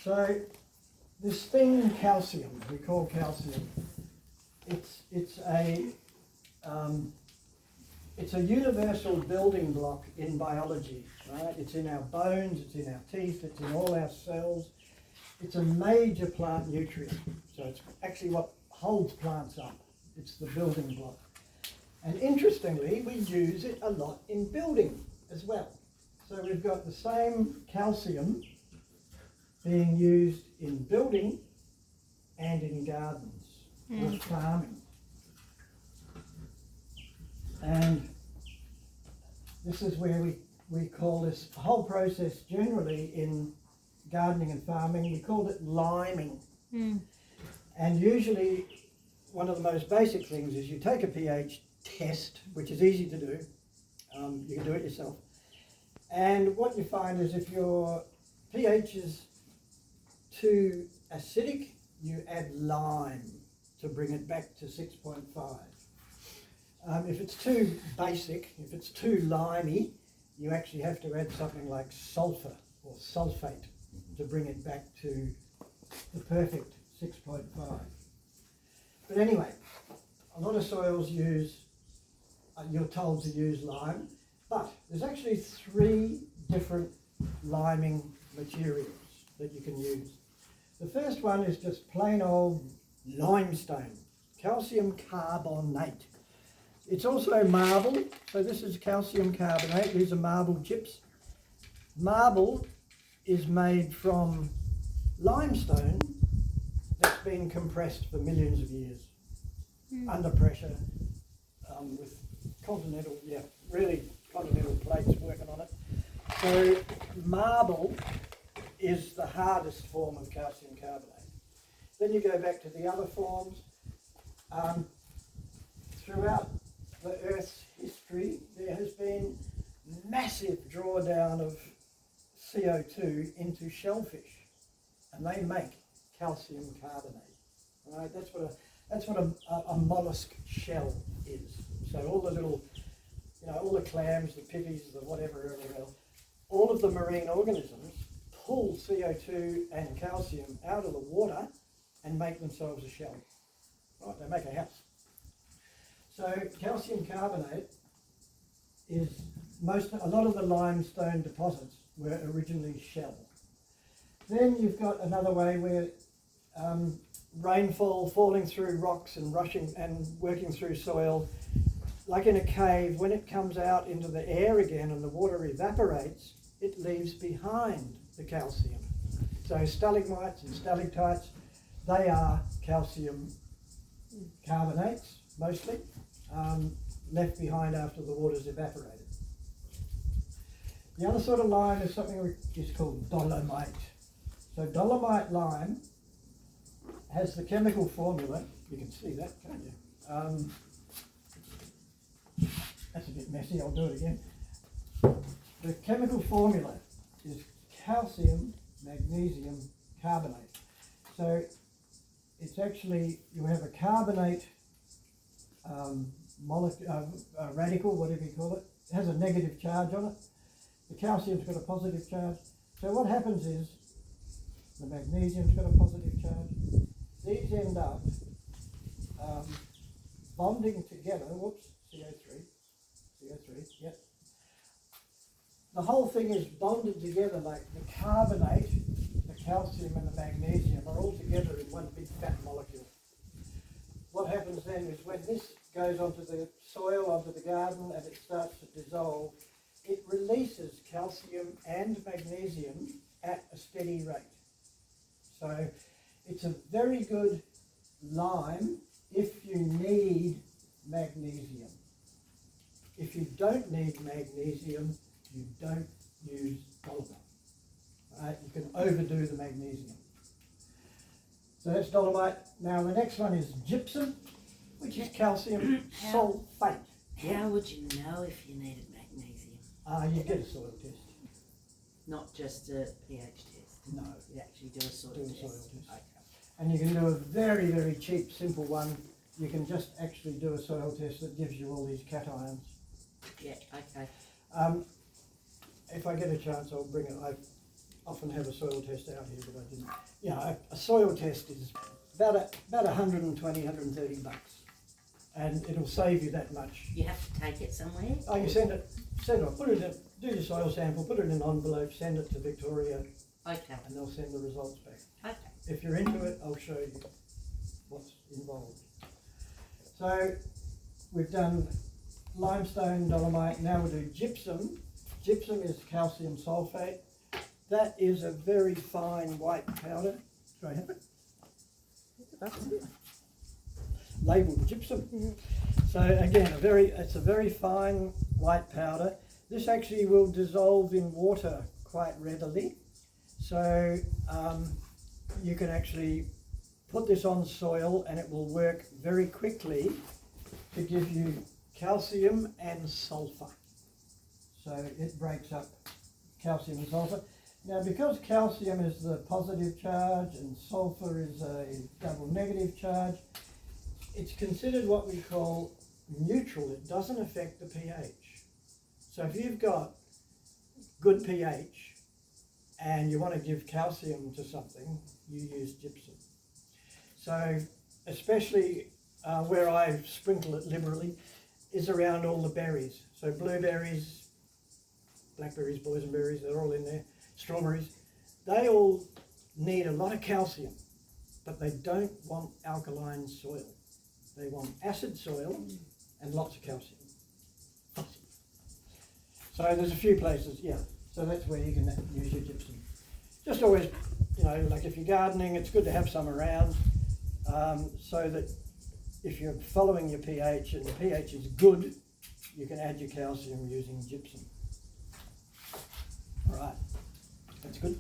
So this thing, calcium, we call calcium, it's a universal building block in biology, right? It's in our bones, it's in our teeth, it's in all our cells. It's a major plant nutrient, so it's actually what holds plants up. It's the building block. And interestingly, we use it a lot in building as well. So we've got the same calcium being used in building and in gardens or farming. And this is where we call this whole process generally in gardening and farming, we called it liming. And usually one of the most basic things is you take a pH test, which is easy to do. You can do it yourself. And what you find is if your pH is too acidic, you add lime to bring it back to 6.5. If it's too basic, if it's too limey, you actually have to add something like sulfur or sulfate to bring it back to the perfect 6.5. But anyway, a lot of soils use, you're told to use lime, but there's actually 3 different liming materials that you can use. The first one is just plain old limestone, calcium carbonate. It's also marble, so this is calcium carbonate, these are marble chips. Marble is made from limestone that's been compressed for millions of years under pressure with continental plates working on it. So marble is the hardest form of calcium carbonate. Then you go back to the other forms. Throughout the Earth's history, there has been massive drawdown of CO2 into shellfish, and they make calcium carbonate. Right? That's what a mollusk shell is. So all the little, all the clams, the pippies, the whatever else, all of the marine organisms pull CO2 and calcium out of the water and make themselves a shell. Right? They make a house. So calcium carbonate is a lot of the limestone deposits were originally shell. Then you've got another way where rainfall falling through rocks and rushing and working through soil, like in a cave, when it comes out into the air again and the water evaporates, it leaves behind the calcium. So stalagmites and stalactites, they are calcium carbonates mostly, left behind after the water's evaporated. The other sort of lime is something which is called dolomite. So dolomite lime has the chemical formula, you can see that, can't you? That's a bit messy, I'll do it again. The chemical formula is calcium, magnesium, carbonate. So it's actually, you have a carbonate radical, whatever you call it. It has a negative charge on it. The calcium's got a positive charge. So what happens is, the magnesium's got a positive charge. These end up bonding together, CO3, yep. The whole thing is bonded together, like the carbonate, the calcium and the magnesium are all together in one big fat molecule. What happens then is when this goes onto the soil, onto the garden, and it starts to dissolve, it releases calcium and magnesium at a steady rate. So it's a very good lime if you need magnesium. If you don't need magnesium, you don't use dolomite. Right? You can overdo the magnesium. So that's dolomite. Now the next one is gypsum, which is calcium sulfate. How would you know if you needed magnesium? You get a soil test. Not just a pH test? No. You actually do a soil test? Okay. And you can do a very, very cheap, simple one. You can just actually do a soil test that gives you all these cations. Yeah, okay. If I get a chance, I'll bring it. often have a soil test out here, but I didn't. You know, a soil test is about 120, 130 bucks. And it'll save you that much. You have to take it somewhere? Oh, you send it, put it in, do your soil sample, put it in an envelope, send it to Victoria, Okay. and they'll send the results back. Okay. If you're into it, I'll show you what's involved. So we've done limestone, dolomite, now we'll do gypsum. Gypsum is calcium sulfate. That is a very fine white powder. Do I have it? That's it. Labelled gypsum. So again, it's a very fine white powder. This actually will dissolve in water quite readily. So you can actually put this on soil and it will work very quickly to give you calcium and sulfur. So it breaks up calcium and sulfur. Now because calcium is the positive charge and sulfur is a double negative charge, it's considered what we call neutral. It doesn't affect the pH. So if you've got good pH and you want to give calcium to something, you use gypsum. So especially where I sprinkle it liberally is around all the berries. So blueberries, blackberries, boysenberries, they're all in there. Strawberries, they all need a lot of calcium, but they don't want alkaline soil. They want acid soil and lots of calcium. So there's a few places, yeah. So that's where you can use your gypsum. Just always, you know, like if you're gardening, it's good to have some around so that if you're following your pH and the pH is good, you can add your calcium using gypsum. All right, that's good.